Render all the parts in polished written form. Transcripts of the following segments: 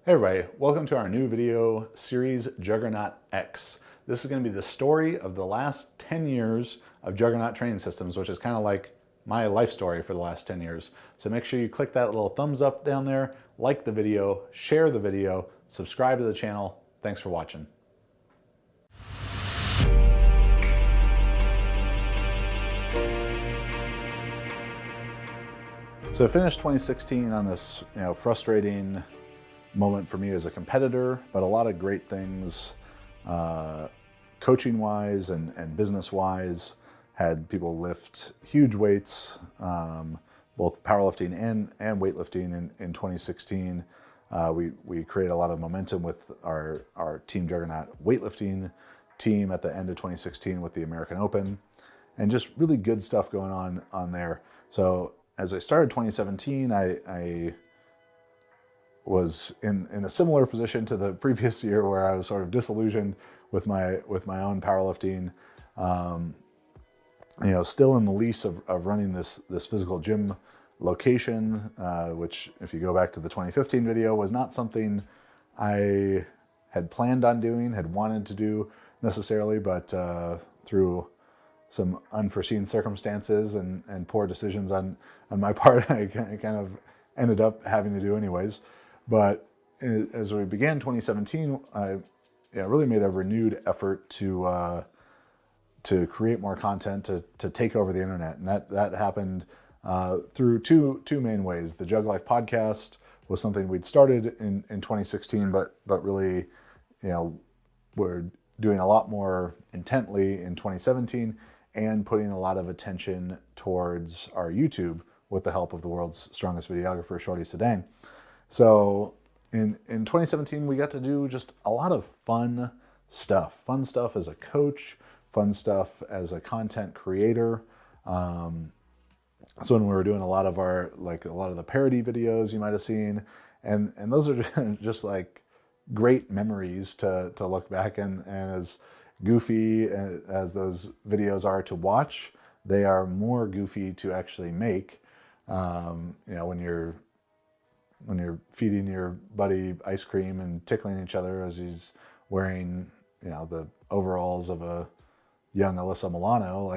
Hey everybody, welcome to our new video series, Juggernaut X. This is going to be the story of the last 10 years of Juggernaut Training Systems, which is kind of like my life story for the last 10 years. So make sure you click that little thumbs up down there, like the video, share the video, subscribe to the channel. Thanks for watching. So I finished 2016 on this frustrating moment for me as a competitor, but a lot of great things coaching wise and business wise. Had people lift huge weights, both powerlifting and weightlifting in 2016. We created a lot of momentum with our Team Juggernaut weightlifting team at the end of 2016 with the American Open, and just really good stuff going on there. So as I started 2017, I was in a similar position to the previous year, where I was sort of disillusioned with my own powerlifting. Still in the lease of running this physical gym location, which, if you go back to the 2015 video, was not something I had planned on doing, had wanted to do necessarily, but through some unforeseen circumstances and poor decisions on my part, I kind of ended up having to do anyways. But as we began 2017, I really made a renewed effort to create more content, to take over the internet, and that happened through two main ways. The Jug Life podcast was something we'd started in 2016, but really, we're doing a lot more intently in 2017, and putting a lot of attention towards our YouTube with the help of the world's strongest videographer, Shorty Sedang. So in 2017, we got to do just a lot of fun stuff as a coach, fun stuff as a content creator. So when we were doing a lot of the parody videos you might have seen, and those are just like great memories to look back, and as goofy as those videos are to watch, they are more goofy to actually make. When you're feeding your buddy ice cream and tickling each other as he's wearing, the overalls of a young Alyssa Milano,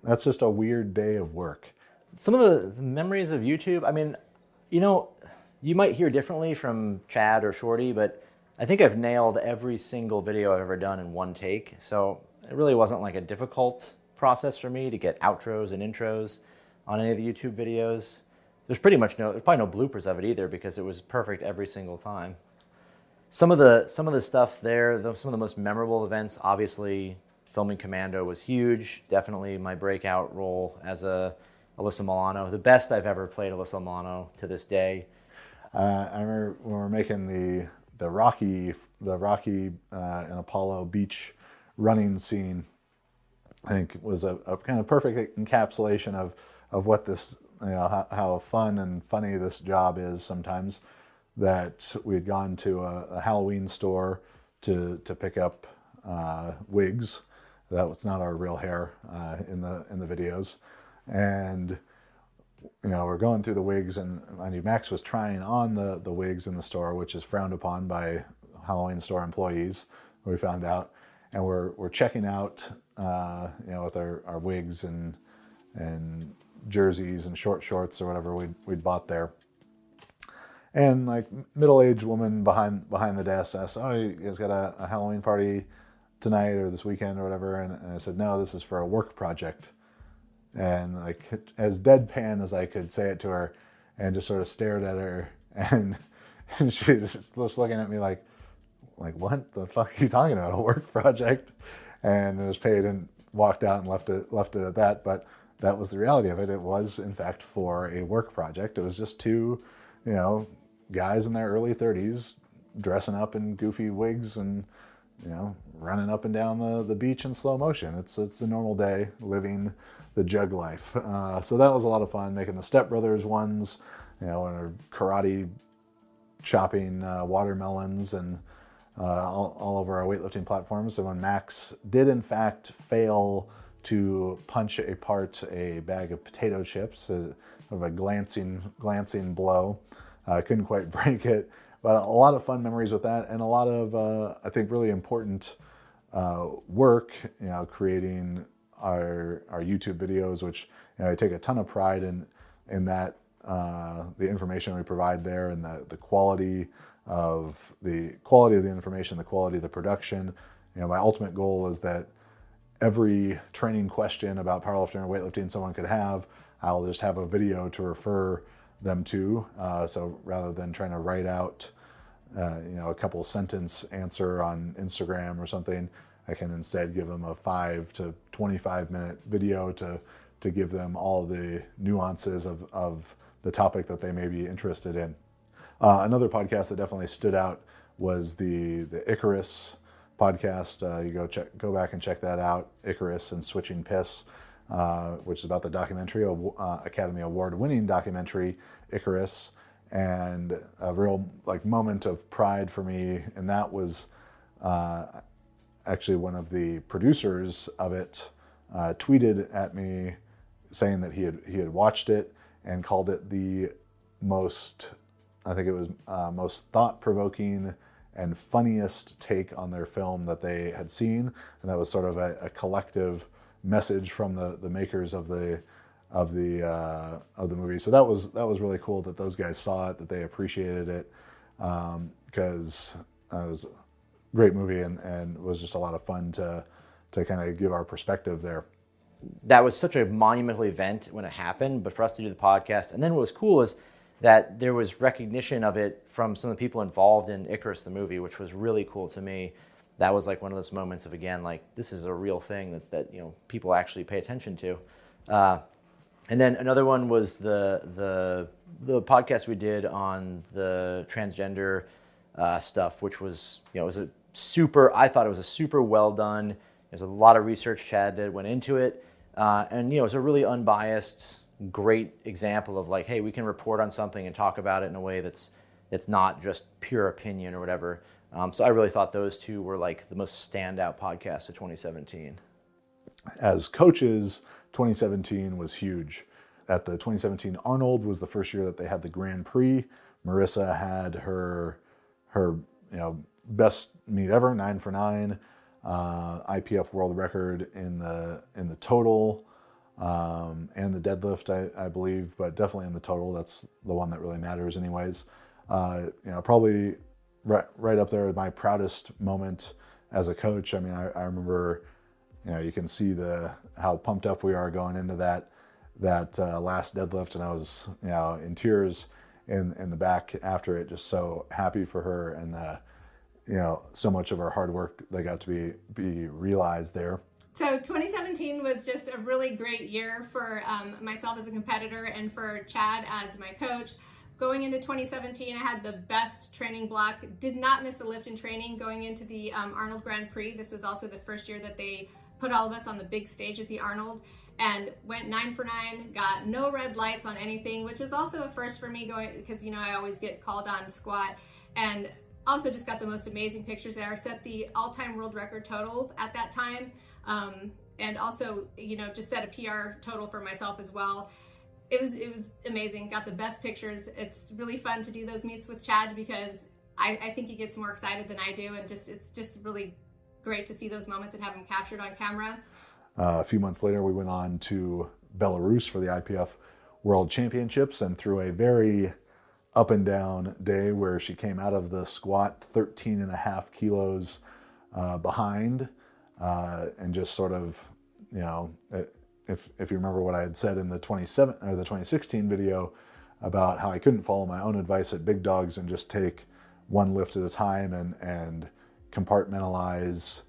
that's just a weird day of work. Some of the memories of YouTube, you might hear differently from Chad or Shorty, but I think I've nailed every single video I've ever done in one take. So it really wasn't like a difficult process for me to get outros and intros on any of the YouTube videos. There's probably no bloopers of it either, because it was perfect every single time. Some of the stuff there, some of the most memorable events, obviously filming Commando was huge. Definitely my breakout role as a Alyssa Milano, the best I've ever played Alyssa Milano to this day. I remember when we were making the Rocky and Apollo beach running scene. I think was a kind of perfect encapsulation of what this, how fun and funny this job is sometimes. That we had gone to a Halloween store to pick up wigs. That was not our real hair in the videos, and we're going through the wigs, and Max was trying on the wigs in the store, which is frowned upon by Halloween store employees, we found out, and we're checking out with our wigs and jerseys and short shorts or whatever we'd bought there. And middle-aged woman behind the desk asked, "Oh, you guys got a Halloween party tonight or this weekend or whatever?" And I said, "No, this is for a work project." And as deadpan as I could say it to her, and just sort of stared at her, and she just looking at me like, "What the fuck are you talking about? A work project?" And it was paid and walked out and left it at that. But that was the reality of it. It was, in fact, for a work project. It was just two, guys in their early 30s dressing up in goofy wigs and, running up and down the beach in slow motion. It's a normal day living the jug life. So that was a lot of fun, making the Step Brothers ones, when they're karate chopping watermelons and all over our weightlifting platforms. So when Max did in fact fail to punch apart a bag of potato chips, of a glancing blow, Couldn't quite break it, but a lot of fun memories with that, and a lot of I think really important work, creating our YouTube videos, which I take a ton of pride in that the information we provide there, and the quality of the information, the quality of the production. My ultimate goal is that every training question about powerlifting or weightlifting someone could have, I'll just have a video to refer them to. So rather than trying to write out, a couple sentence answer on Instagram or something, I can instead give them a 5 to 25 minute video to give them all the nuances of the topic that they may be interested in. Another podcast that definitely stood out was the Icarus podcast. You go back and check that out, Icarus and Switching Piss, which is about the documentary, Academy Award-winning documentary, Icarus, and a real moment of pride for me. And that was actually one of the producers of it tweeted at me saying that he had watched it and called it the most thought-provoking and funniest take on their film that they had seen. And that was sort of a collective message from the makers of the movie. So that was really cool that those guys saw it, that they appreciated it, because it was a great movie and was just a lot of fun to kind of give our perspective there. That was such a monumental event when it happened, but for us to do the podcast, and then what was cool is that there was recognition of it from some of the people involved in Icarus, the movie, which was really cool to me. That was one of those moments of, again, this is a real thing that people actually pay attention to. And then another one was the podcast we did on the transgender stuff, which was, I thought it was a super well done. There's a lot of research Chad did went into it. And it was a really unbiased, great example of hey, we can report on something and talk about it in a way that's not just pure opinion or whatever. So I really thought those two were the most standout podcasts of 2017. As coaches, 2017 was huge. At the 2017 Arnold was the first year that they had the Grand Prix. Marisa had her best meet ever, 9 for 9, IPF world record in the total. And the deadlift, I believe, but definitely in the total. That's the one that really matters anyways. Probably right up there with my proudest moment as a coach. I mean, I remember, you can see how pumped up we are going into that last deadlift, and I was, in tears in the back after it, just so happy for her, and so much of her hard work that got to be realized there. So 2017 was just a really great year for myself as a competitor and for Chad as my coach. Going into 2017, I had the best training block, did not miss a lift in training going into the Arnold Grand Prix. This was also the first year that they put all of us on the big stage at the Arnold, and went 9 for 9, got no red lights on anything, which was also a first for me because, I always get called on squat, and also just got the most amazing pictures there, set the all-time world record total at that time. And also, just set a PR total for myself as well. It was amazing. Got the best pictures. It's really fun to do those meets with Chad because I think he gets more excited than I do, and it's just really great to see those moments and have them captured on camera. A few months later, we went on to Belarus for the IPF World Championships, and through a very up and down day where she came out of the squat 13.5 kilos behind, and just sort of, if you remember what I had said in the 2016 video about how I couldn't follow my own advice at big dogs and just take one lift at a time and compartmentalize,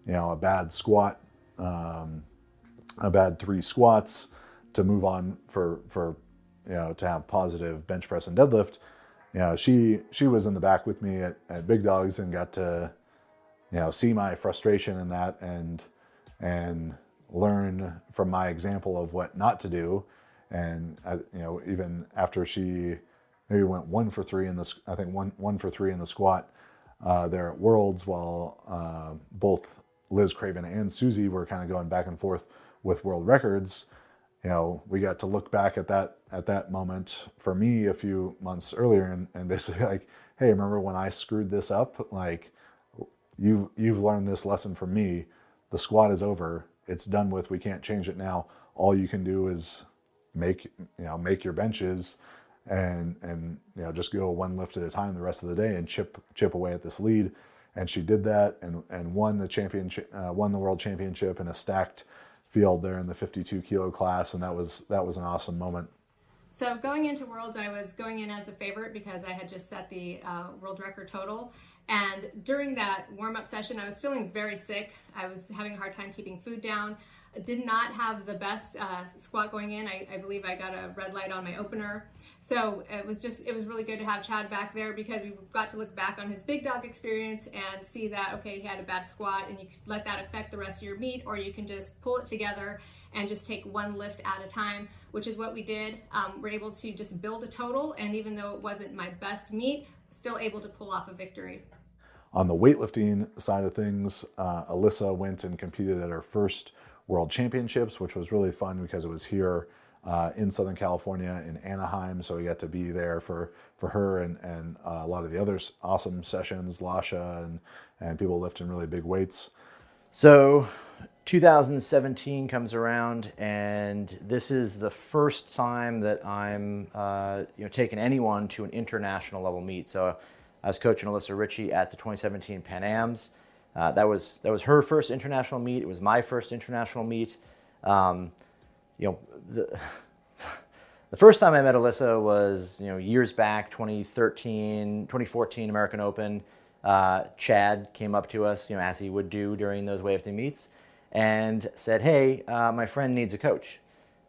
a bad squat, a bad 3 squats to move on for to have positive bench press and deadlift. She was in the back with me at big dogs and got to, see my frustration in that and learn from my example of what not to do. And even after she maybe went 1 for 3 in the, I think one for 3 in the squat there at Worlds, while both Liz Craven and Susie were kind of going back and forth with world records. we got to look back at that moment for me a few months earlier and basically like, hey, remember when I screwed this up? Like, you've learned this lesson from me. The squat is over. It's done with. We can't change it now. All you can do is make your benches and just go one lift at a time the rest of the day and chip away at this lead. And she did that and won the championship, won the world championship in a stacked field there in the 52 kilo class, and that was an awesome moment. So going into Worlds, I was going in as a favorite because I had just set the world record total. And during that warm-up session, I was feeling very sick. I was having a hard time keeping food down. I did not have the best squat going in. I believe I got a red light on my opener. So it was really good to have Chad back there because we got to look back on his big dog experience and see that, okay, he had a bad squat, and you can let that affect the rest of your meet, or you can just pull it together and just take one lift at a time, which is what we did. We're able to just build a total, and even though it wasn't my best meet, still able to pull off a victory. On the weightlifting side of things, Alyssa went and competed at her first World Championships, which was really fun because it was here in Southern California in Anaheim. So we got to be there for her and a lot of the other awesome sessions, Lasha and people lifting really big weights. So 2017 comes around, and this is the first time that I'm taking anyone to an international level meet. So I was coaching Alyssa Ritchie at the 2017 Pan Ams. That was her first international meet. It was my first international meet. The first time I met Alyssa was years back, 2014 American Open. Chad came up to us, as he would do during those weightlifting meets, and said, "Hey, my friend needs a coach."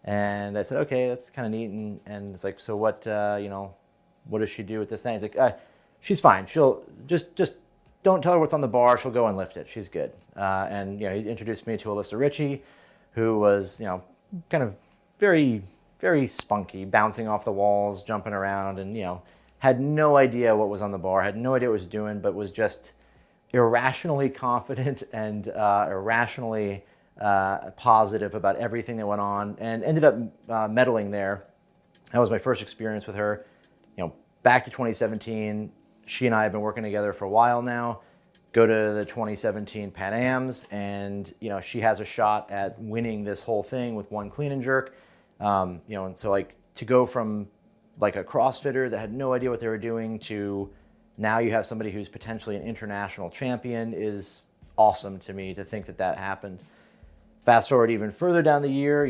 And I said, "Okay, that's kind of neat." And it's like, "So what? What does she do with this thing?" He's like, "She's fine. She'll just don't tell her what's on the bar. She'll go and lift it. She's good." And he introduced me to Alyssa Ritchie, who was kind of very, very spunky, bouncing off the walls, jumping around, and had no idea what was on the bar, had no idea what was doing, but was just irrationally confident and irrationally positive about everything that went on, and ended up medaling there. That was my first experience with her. Back to 2017, she and I have been working together for a while now. Go to the 2017 Pan Ams, and she has a shot at winning this whole thing with one clean and jerk. And so like to go from like a CrossFitter that had no idea what they were doing to now you have somebody who's potentially an international champion is awesome to me to think that happened. Fast forward even further down the year,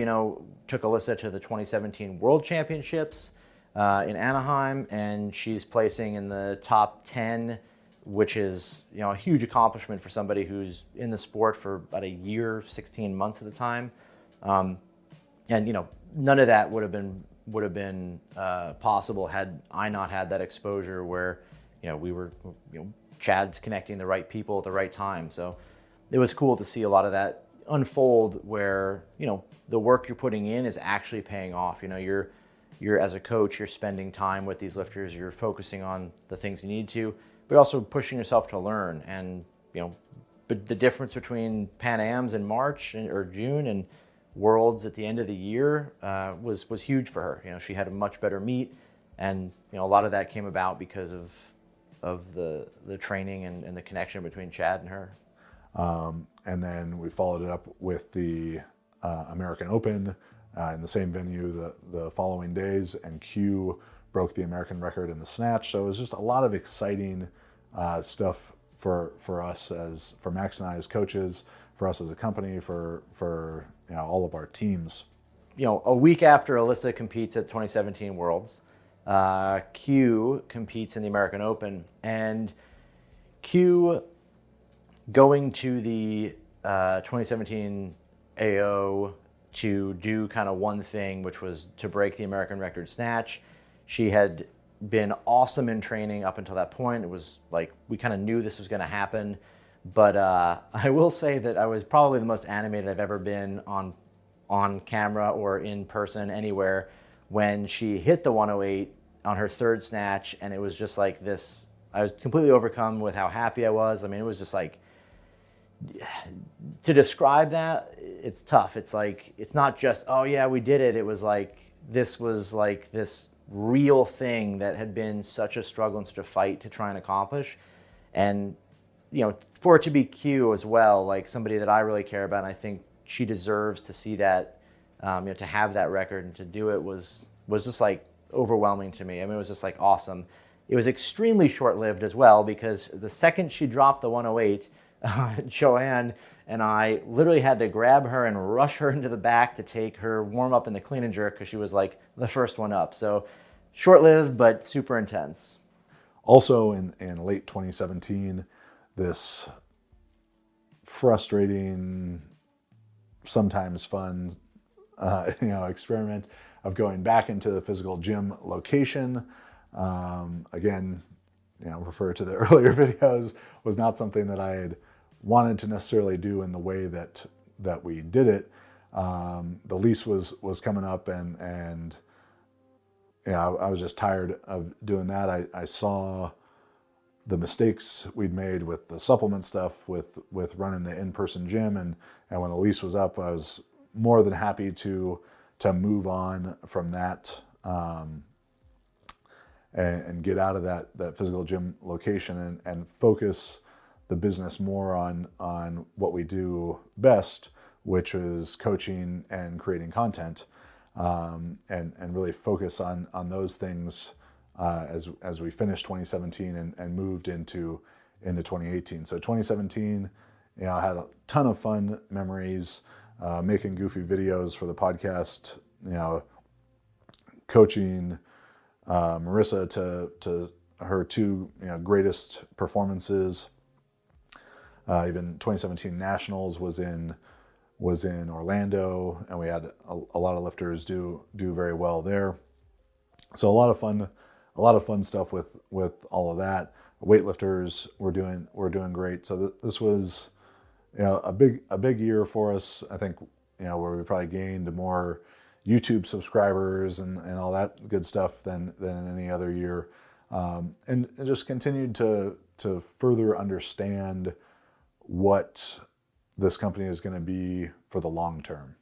took Alyssa to the 2017 World Championships in Anaheim, and she's placing in the top 10, which is a huge accomplishment for somebody who's in the sport for about a year, 16 months at the time. And none of that would have been possible had I not had that exposure where we were Chad's connecting the right people at the right time. So it was cool to see a lot of that unfold where the work you're putting in is actually paying off. You're as a coach, you're spending time with these lifters, you're focusing on the things you need to, but also pushing yourself to learn. And but the difference between Pan Ams in March or June and Worlds at the end of the year was huge for her. She had a much better meet, and a lot of that came about because of the training and the connection between Chad and her. And then we followed it up with the American Open in the same venue the following days, and Q broke the American record in the snatch. So it was just a lot of exciting stuff for us for Max and I as coaches, for us as a company, for all of our teams. A week after Alyssa competes at 2017 Worlds, Q competes in the American Open, and Q going to the 2017 AO to do kind of one thing, which was to break the American record snatch. She had been awesome in training up until that point. It was like we kind of knew this was going to happen, but I will say that I was probably the most animated I've ever been on camera or in person anywhere when she hit the 108 on her third snatch, and it was just like this. I was completely overcome with how happy I was. I mean, it was just like to describe that, it's tough. It's like, it's not just, oh yeah, we did it. It was like this real thing that had been such a struggle and such a fight to try and accomplish. And, you know, for it to be Q as well, like somebody that I really care about, and I think she deserves to see that, you know, to have that record and to do it was just like overwhelming to me. I mean, it was just like awesome. It was extremely short-lived as well, because the second she dropped the 108, Joanne and I literally had to grab her and rush her into the back to take her warm up in the clean and jerk, because she was like the first one up. So short-lived, but super intense. Also in late 2017, this frustrating, sometimes fun, experiment of going back into the physical gym location. Again, refer to the earlier videos, was not something that I had wanted to necessarily do in the way that we did it. The lease was coming up, and I was just tired of doing that. I saw the mistakes we'd made with the supplement stuff, with running the in-person gym, and when the lease was up, I was more than happy to move on from that, and get out of that physical gym location and focus the business more on what we do best, which is coaching and creating content, and really focus on those things as we finished 2017 and moved into 2018. So 2017, I had a ton of fun memories, making goofy videos for the podcast, coaching Marisa to her two greatest performances. Even 2017 Nationals was in Orlando, and we had a lot of lifters do very well there. So a lot of fun stuff with all of that. Weightlifters were doing great. So this was a big year for us. I think where we probably gained more YouTube subscribers and all that good stuff than any other year, and just continued to further understand what this company is going to be for the long term.